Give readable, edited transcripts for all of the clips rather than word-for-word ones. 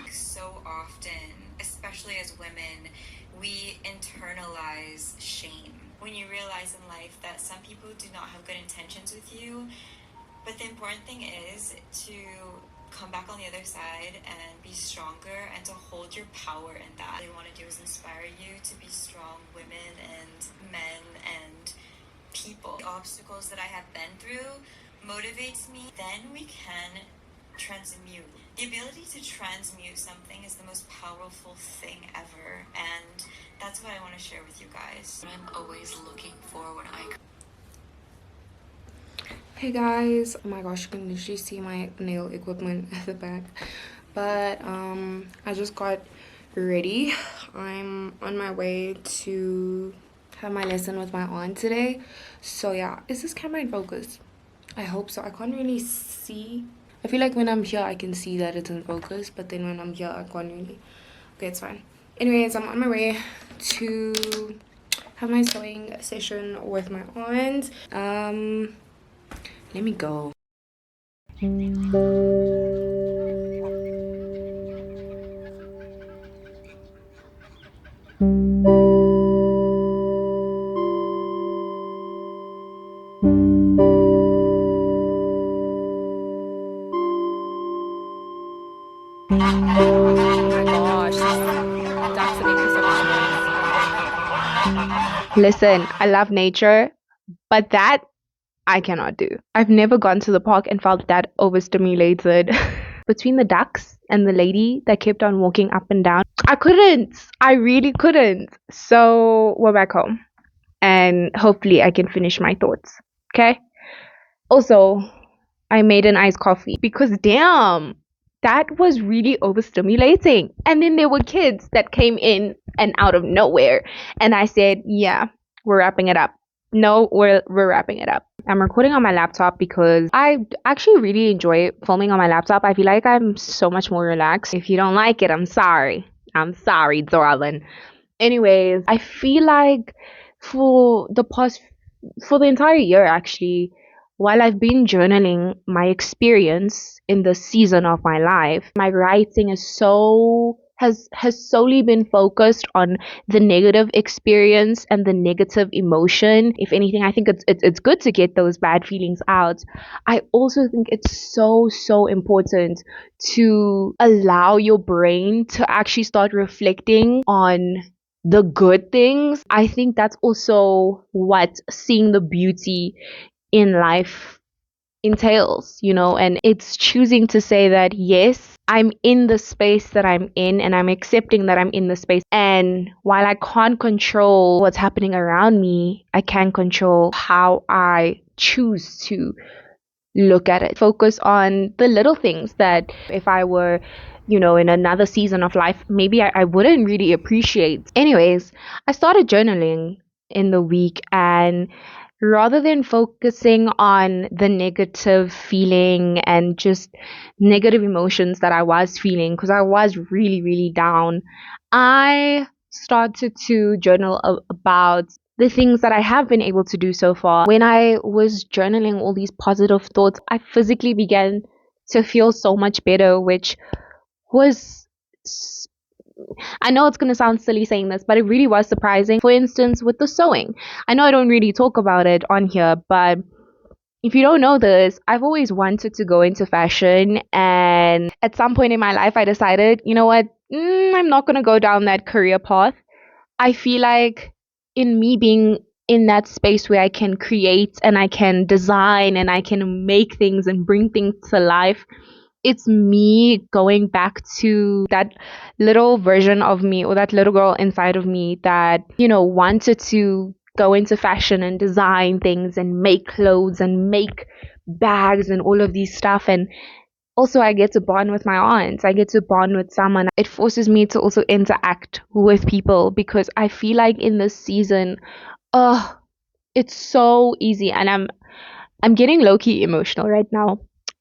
So often, especially as women, we internalize shame. When you realize in life that some people do not have good intentions with you, but the important thing is to come back on the other side and be stronger and to hold your power in that. What I want to do is inspire you to be strong women and men and people. The obstacles that I have been through motivates me. Then we can transmute. The ability to transmute something is the most powerful thing ever, and that's what I want to share with you guys. What I'm always looking for when I Hey guys, oh my gosh, you can literally see my nail equipment at the back. But I just got ready. I'm on my way to have my lesson with my aunt today. So yeah, is this camera in focus? I hope so. I can't really see. I feel like when I'm here I can see that it's in focus, but then when I'm here I can't really. Okay, it's fine. Anyways, I'm on my way to have my sewing session with my aunt. Let me go. Oh my gosh, that's making so much noise. Listen, I love nature, but that I cannot do. I've never gone to the park and felt that overstimulated. Between the ducks and the lady that kept on walking up and down, I couldn't. I really couldn't. So we're back home. And hopefully I can finish my thoughts. Okay? Also, I made an iced coffee because damn, that was really overstimulating. And then there were kids that came in and out of nowhere. And I said, yeah, we're wrapping it up. No, we're wrapping it up. I'm recording on my laptop because I actually really enjoy filming on my laptop. I feel like I'm so much more relaxed. If you don't like it, I'm sorry. I'm sorry, darling. Anyways, I feel like for the past for the entire year actually, while I've been journaling my experience in this season of my life, my writing is so has solely been focused on the negative experience and the negative emotion. If anything, I think it's good to get those bad feelings out. I also think it's so important to allow your brain to actually start reflecting on the good things. I think that's also what seeing the beauty in life entails, and it's choosing to say that, yes, I'm in the space that I'm in and I'm accepting that I'm in the space. And while I can't control what's happening around me, I can control how I choose to look at it. Focus on the little things that if I were, in another season of life, maybe I wouldn't really appreciate. Anyways, I started journaling in the week, and rather than focusing on the negative feeling and just negative emotions that I was feeling, because I was really, really down, I started to journal about the things that I have been able to do so far. When I was journaling all these positive thoughts, I physically began to feel so much better, which was, I know it's going to sound silly saying this, but it really was surprising. For instance, with the sewing, I know I don't really talk about it on here, but if you don't know this, I've always wanted to go into fashion. And at some point in my life, I decided, you know what? I'm not going to go down that career path. I feel like in me being in that space where I can create and I can design and I can make things and bring things to life, it's me going back to that little version of me, or that little girl inside of me that, wanted to go into fashion and design things and make clothes and make bags and all of these stuff. And also, I get to bond with my aunts. I get to bond with someone. It forces me to also interact with people, because I feel like in this season, oh, it's so easy. And I'm getting low key emotional right now.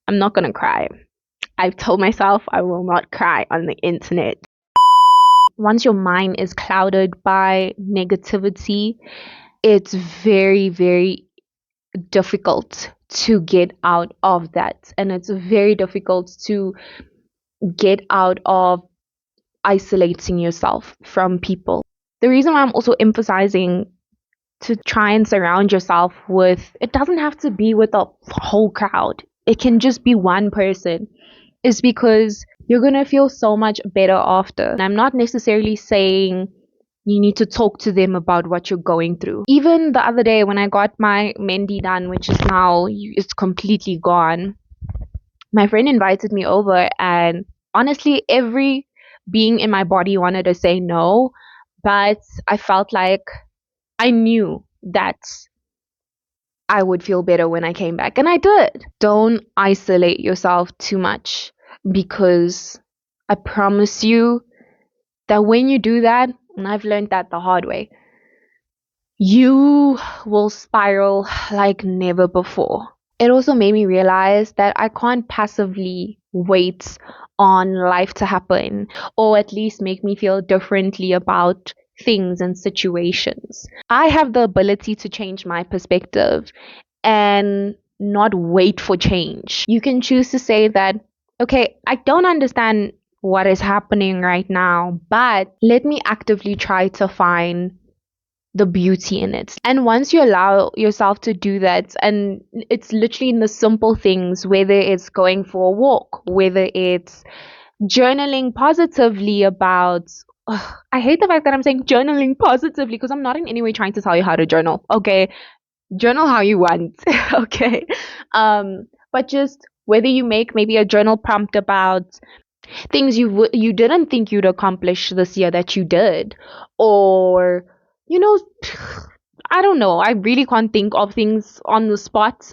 I'm not gonna cry. I've told myself I will not cry on the internet. Once your mind is clouded by negativity, it's very, very difficult to get out of that. And it's very difficult to get out of isolating yourself from people. The reason why I'm also emphasizing to try and surround yourself with, it doesn't have to be with a whole crowd, it can just be one person, is because you're going to feel so much better after. And I'm not necessarily saying you need to talk to them about what you're going through. Even the other day when I got my Mendy done, which is now, it's completely gone, my friend invited me over, and honestly, every being in my body wanted to say no, but I felt like I knew that I would feel better when I came back, and I did. Don't isolate yourself too much, because I promise you that when you do that, and I've learned that the hard way, you will spiral like never before. It also made me realize that I can't passively wait on life to happen, or at least make me feel differently about things and situations. I have the ability to change my perspective and not wait for change. You can choose to say that, okay, I don't understand what is happening right now, but let me actively try to find the beauty in it. And once you allow yourself to do that, and it's literally in the simple things, whether it's going for a walk, whether it's journaling positively about, I hate the fact that I'm saying journaling positively, because I'm not in any way trying to tell you how to journal. Okay, journal how you want. Okay, but just whether you make maybe a journal prompt about things you didn't think you'd accomplish this year that you did, or you know I don't know, I really can't think of things on the spot,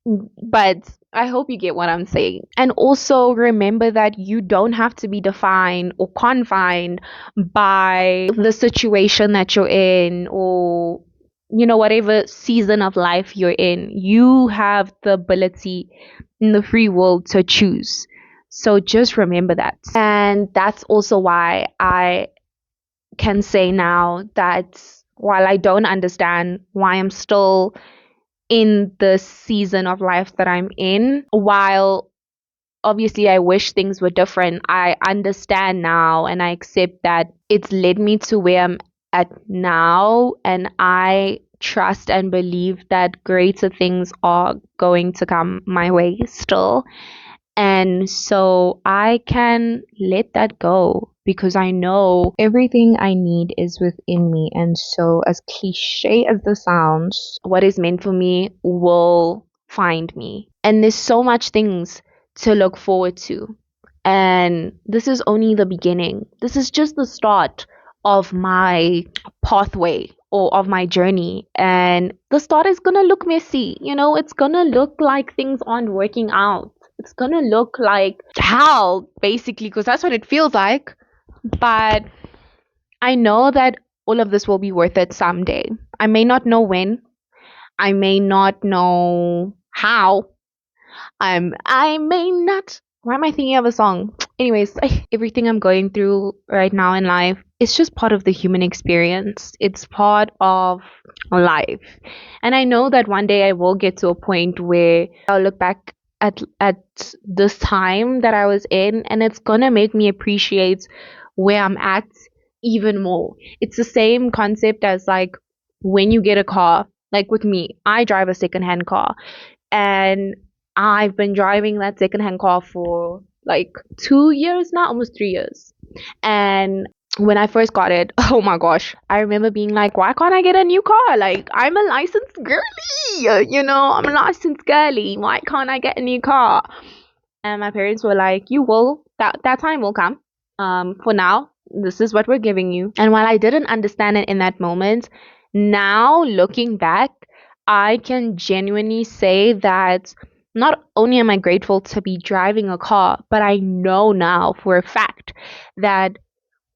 but I hope you get what I'm saying. And also remember that you don't have to be defined or confined by the situation that you're in, or whatever season of life you're in. You have the ability and the free will to choose. So just remember that. And that's also why I can say now that while I don't understand why I'm still in the season of life that I'm in, while obviously I wish things were different, I understand now and I accept that it's led me to where I'm at now, and I trust and believe that greater things are going to come my way still. And so I can let that go, because I know everything I need is within me. And so, as cliche as this sounds, what is meant for me will find me. And there's so much things to look forward to. And this is only the beginning. This is just the start of my pathway, or of my journey. And the start is going to look messy. It's going to look like things aren't working out. It's going to look like hell, basically, because that's what it feels like. But I know that all of this will be worth it someday. I may not know when, I may not know how, I may not. Why am I thinking of a song? Anyways, everything I'm going through right now in life it's just part of the human experience. It's part of life. And I know that one day I will get to a point where I'll look back at this time that I was in, and it's gonna make me appreciate where I'm at even more. It's the same concept as like when you get a car. Like with me, I drive a secondhand car, and I've been driving that secondhand car for like 2 years now, almost 3 years. And when I first got it, oh my gosh, I remember being like, why can't I get a new car? Like, I'm a licensed girly, I'm a licensed girly. Why can't I get a new car? And my parents were like, you will, that time will come. For now, this is what we're giving you. And while I didn't understand it in that moment, now looking back, I can genuinely say that not only am I grateful to be driving a car, but I know now for a fact that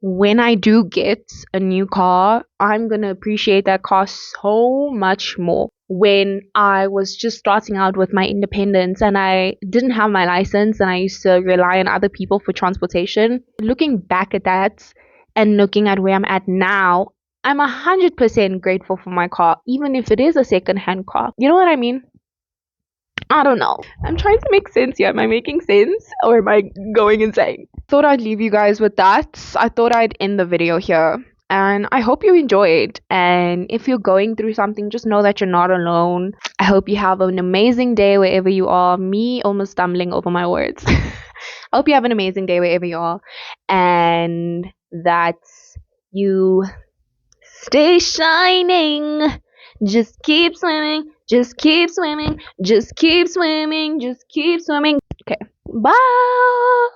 when I do get a new car, I'm gonna appreciate that car so much more. When I was just starting out with my independence and I didn't have my license and I used to rely on other people for transportation, looking back at that and looking at where I'm at now, I'm 100% grateful for my car, even if it is a second-hand car. You know what I mean? I don't know. I'm trying to make sense here. Am I making sense or am I going insane? Thought I'd leave you guys with that. I thought I'd end the video here. And I hope you enjoyed. And if you're going through something, just know that you're not alone. I hope you have an amazing day wherever you are. Me almost stumbling over my words. I hope you have an amazing day wherever you are. And that you stay shining. Just keep swimming. Just keep swimming. Just keep swimming. Just keep swimming. Okay. Bye.